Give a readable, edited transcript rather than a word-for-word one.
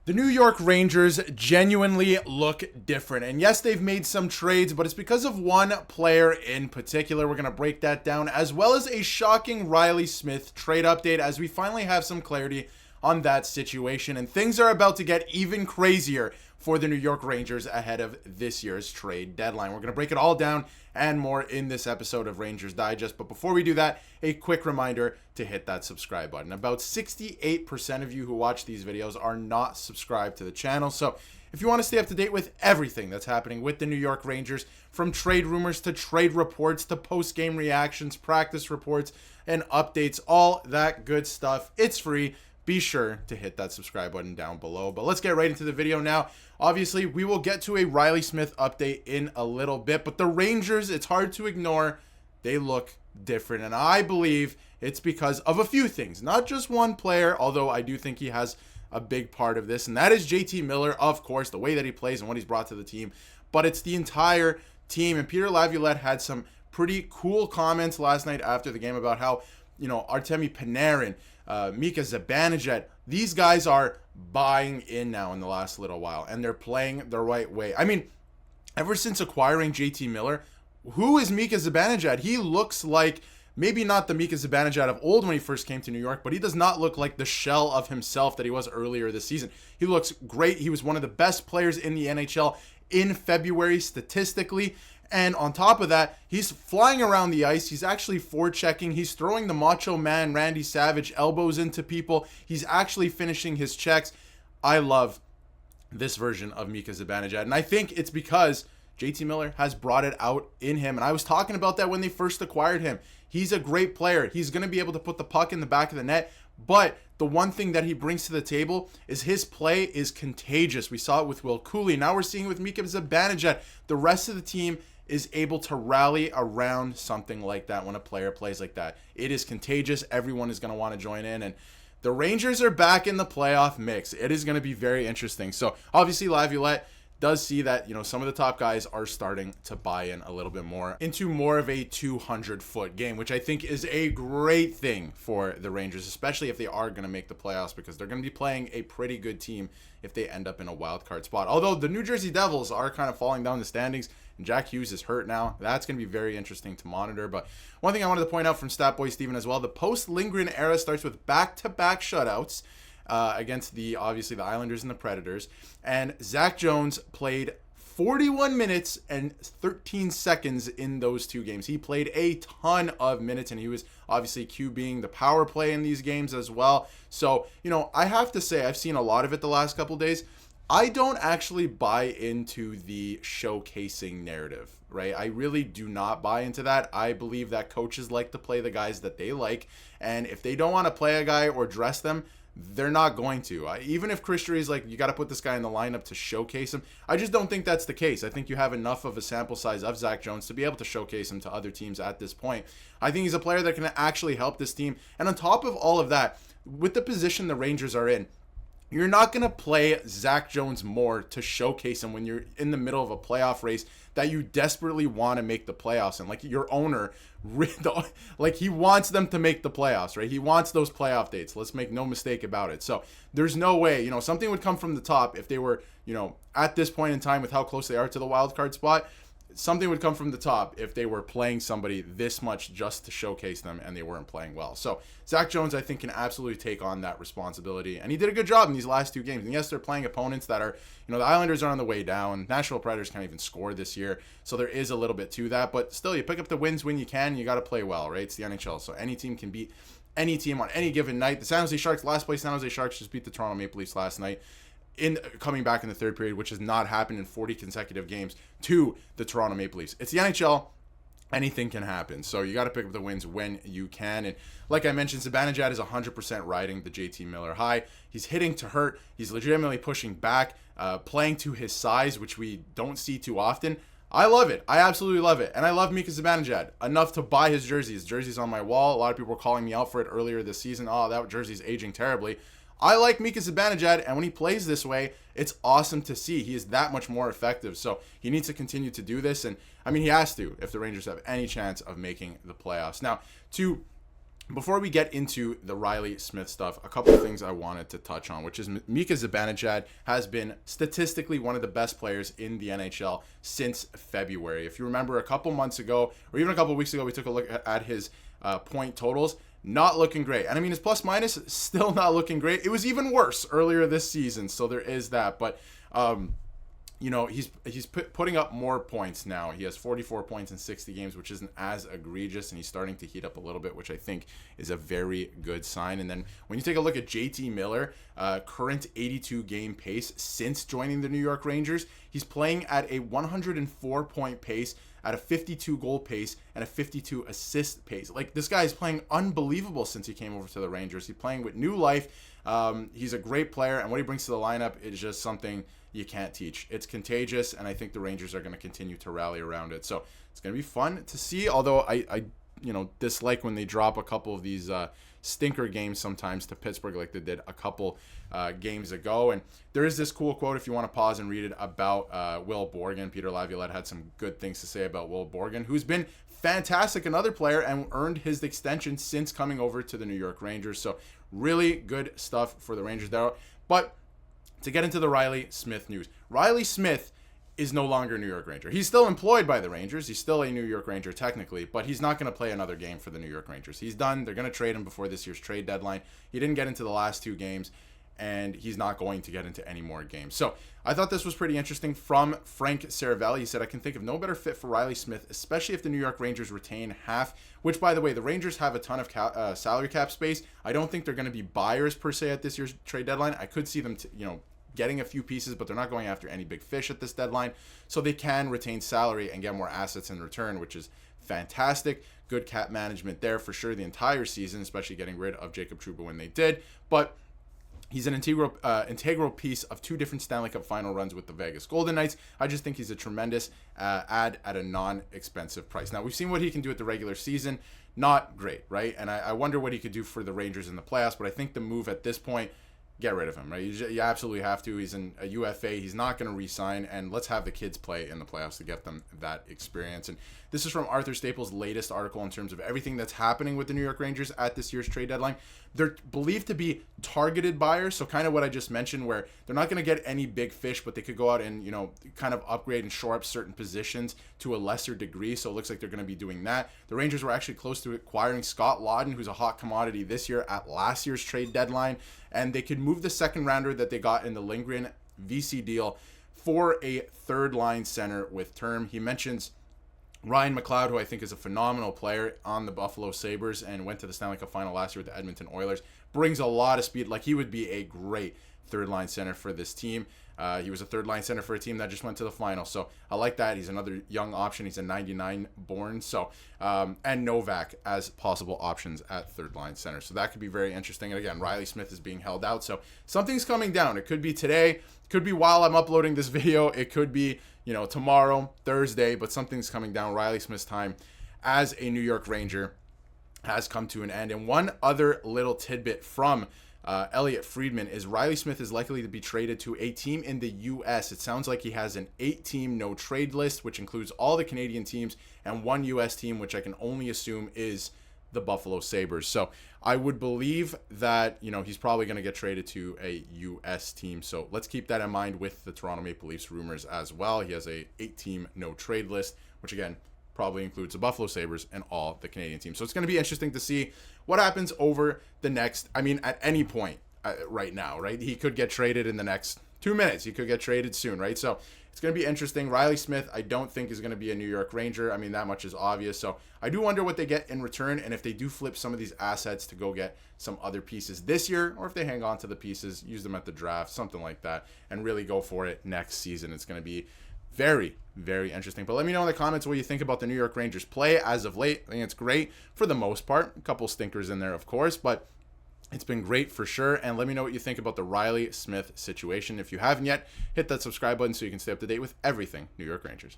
The New York Rangers genuinely look different. And yes, they've made some trades, but it's because of one player in particular. We're going to break that down, as well as a shocking Reilly Smith trade update as we finally have some clarity on that situation. And things are about to get even crazier for the New York Rangers ahead of this year's trade deadline. We're going to break it all down and more in this episode of Rangers Digest. But before we do that, a quick reminder to hit that subscribe button. About 68% of you who watch these videos are not subscribed to the channel. So if you want to stay up to date with everything that's happening with the New York Rangers, from trade rumors to trade reports to post-game reactions, practice reports, and updates, all that good stuff, it's free. Be sure to hit that subscribe button down below. But let's get right into the video now. Obviously, we will get to a Reilly Smith update in a little bit, but the Rangers, it's hard to ignore, they look different. And I believe it's because of a few things, not just one player, although I do think he has a big part of this, and that is JT Miller, of course, the way that he plays and what he's brought to the team, but it's the entire team. And Peter Laviolette had some pretty cool comments last night after the game about how, Artemi Panarin, Mika Zibanejad, these guys are buying in now in the last little while, and they're playing the right way. I mean, ever since acquiring JT Miller, who is Mika Zibanejad? He looks like maybe not the Mika Zibanejad of old when he first came to New York, but he does not look like the shell of himself that he was earlier this season. He looks great. He was one of the best players in the NHL in February statistically. And on top of that, he's flying around the ice. He's actually forechecking. He's throwing the Macho Man Randy Savage elbows into people. He's actually finishing his checks. I love this version of Mika Zibanejad. And I think it's because JT Miller has brought it out in him. And I was talking about that when they first acquired him. He's a great player. He's going to be able to put the puck in the back of the net. But the one thing that he brings to the table is his play is contagious. We saw it with Will Cooley. Now we're seeing it with Mika Zibanejad. The rest of the team is able to rally around something like that when a player plays like that. It is contagious. Everyone is going to want to join in. And the Rangers are back in the playoff mix. It is going to be very interesting. So obviously Laviolette does see that, some of the top guys are starting to buy in a little bit more into more of a 200-foot game, which I think is a great thing for the Rangers, especially if they are going to make the playoffs, because they're going to be playing a pretty good team if they end up in a wild card spot. Although the New Jersey Devils are kind of falling down the standings, and Jack Hughes is hurt now. That's going to be very interesting to monitor. But one thing I wanted to point out from Statboy Steven as well, the post-Lindgren era starts with back-to-back shutouts against obviously the Islanders and the Predators. And Zac Jones played 41 minutes and 13 seconds in those two games. He played a ton of minutes, and he was obviously QBing the power play in these games as well. So, I have to say, I've seen a lot of it the last couple days. I don't actually buy into the showcasing narrative, right? I really do not buy into that. I believe that coaches like to play the guys that they like, and if they don't want to play a guy or dress them, they're not going to. Even if Chris Drury is like, you got to put this guy in the lineup to showcase him, I just don't think that's the case. I think you have enough of a sample size of Zac Jones to be able to showcase him to other teams at this point. I think he's a player that can actually help this team. And on top of all of that, with the position the Rangers are in, you're not going to play Zac Jones more to showcase him when you're in the middle of a playoff race that you desperately want to make the playoffs. And like your owner, like he wants them to make the playoffs, right? He wants those playoff dates. Let's make no mistake about it. So there's no way, something would come from the top if they were, at this point in time with how close they are to the wild card spot. Something would come from the top if they were playing somebody this much just to showcase them and they weren't playing well. So Zac Jones, I think, can absolutely take on that responsibility. And he did a good job in these last two games. And yes, they're playing opponents that are, the Islanders are on the way down. Nashville Predators can't even score this year. So there is a little bit to that. But still, you pick up the wins when you can. You got to play well, right? It's the NHL. So any team can beat any team on any given night. The San Jose Sharks, last place San Jose Sharks just beat the Toronto Maple Leafs last night, in coming back in the third period, which has not happened in 40 consecutive games, to the Toronto Maple Leafs. It's the NHL. Anything can happen. So you got to pick up the wins when you can. And like I mentioned, Zibanejad is 100% riding the JT Miller high. He's hitting to hurt. He's legitimately pushing back, playing to his size, which we don't see too often. I love it. I absolutely love it. And I love Mika Zibanejad enough to buy his jersey. His jersey's on my wall. A lot of people were calling me out for it earlier this season. Oh, that jersey's aging terribly. I like Mika Zibanejad, and when he plays this way, it's awesome to see. He is that much more effective, so he needs to continue to do this, and I mean, he has to if the Rangers have any chance of making the playoffs. Now, to before we get into the Reilly Smith stuff, a couple of things I wanted to touch on, which is Mika Zibanejad has been statistically one of the best players in the NHL since February. If you remember a couple months ago, or even a couple of weeks ago, we took a look at his point totals. Not looking great. And I mean, his plus minus still not looking great. It was even worse earlier this season, so there is that. But you know, he's putting up more points now. He has 44 points in 60 games, which isn't as egregious, and he's starting to heat up a little bit, which I think is a very good sign. And then when you take a look at JT Miller, current 82-game pace since joining the New York Rangers, he's playing at a 104-point pace, at a 52-goal pace, and a 52-assist pace. Like, this guy is playing unbelievable since he came over to the Rangers. He's playing with new life. He's a great player, and what he brings to the lineup is just something you can't teach. It's contagious, and I think the Rangers are going to continue to rally around it. So it's going to be fun to see, although I dislike when they drop a couple of these stinker games sometimes to Pittsburgh like they did a couple games ago. And there is this cool quote, if you want to pause and read it, about Will Borgen. Peter Laviolette had some good things to say about Will Borgen, who's been fantastic, another player, and earned his extension since coming over to the New York Rangers. So really good stuff for the Rangers there. But to get into the Reilly Smith news, Reilly Smith is no longer a New York Ranger. He's still employed by the Rangers. He's still a New York Ranger technically, but he's not going to play another game for the New York Rangers. He's done. They're going to trade him before this year's trade deadline. He didn't get into the last 2 games, and he's not going to get into any more games. So I thought this was pretty interesting from Frank Saravelli. He said, I can think of no better fit for Reilly Smith, especially if the New York Rangers retain half, which, by the way, the Rangers have a ton of salary cap space. I don't think they're going to be buyers per se at this year's trade deadline. I could see them, getting a few pieces, but they're not going after any big fish at this deadline. So they can retain salary and get more assets in return, which is fantastic. Good cap management there for sure the entire season, especially getting rid of Jacob Trouba when they did. But he's an integral piece of 2 different Stanley Cup final runs with the Vegas Golden Knights. I just think he's a tremendous add at a non-expensive price. Now, we've seen what he can do at the regular season. Not great, right? And I wonder what he could do for the Rangers in the playoffs, but I think the move at this point, get rid of him, right? You absolutely have to. He's in a UFA. He's not going to re-sign, and let's have the kids play in the playoffs to get them that experience. And this is from Arthur Staples' latest article in terms of everything that's happening with the New York Rangers at this year's trade deadline. They're believed to be targeted buyers, so kind of what I just mentioned, where they're not going to get any big fish, but they could go out and, kind of upgrade and shore up certain positions to a lesser degree. So it looks like they're going to be doing that. The Rangers were actually close to acquiring Scott Lawton, who's a hot commodity this year at last year's trade deadline, and they could move the second rounder that they got in the Lindgren VC deal for a third line center with term. He mentions Ryan McLeod, who I think is a phenomenal player on the Buffalo Sabres and went to the Stanley Cup final last year with the Edmonton Oilers, brings a lot of speed. Like, he would be a great third line center for this team. He was a third line center for a team that just went to the final. So I like that. He's another young option. He's a 99 born. So, and Novak as possible options at third line center. So that could be very interesting. And again, Reilly Smith is being held out. So something's coming down. It could be today. Could be while I'm uploading this video. It could be, tomorrow, Thursday, but something's coming down. Reilly Smith's time as a New York Ranger has come to an end. And one other little tidbit from Elliot Friedman is Reilly Smith is likely to be traded to a team in the U.S. It sounds like he has an 8-team no-trade list, which includes all the Canadian teams and one U.S. team, which I can only assume is the Buffalo Sabres. So I would believe that, he's probably going to get traded to a U.S. team. So let's keep that in mind with the Toronto Maple Leafs rumors as well. He has a 8-team no-trade list, which again, probably includes the Buffalo Sabres and all the Canadian teams. So it's going to be interesting to see what happens over the next, at any point right now, right? He could get traded in the next 2 minutes. He could get traded soon, right? So it's going to be interesting. Reilly Smith, I don't think is going to be a New York Ranger. That much is obvious. So I do wonder what they get in return, and if they do flip some of these assets to go get some other pieces this year, or if they hang on to the pieces, use them at the draft, something like that, and really go for it next season. It's going to be very, very interesting. But let me know in the comments what you think about the New York Rangers play as of late. I think it's great for the most part. A couple stinkers in there, of course, but it's been great for sure. And let me know what you think about the Reilly Smith situation. If you haven't yet, hit that subscribe button so you can stay up to date with everything New York Rangers.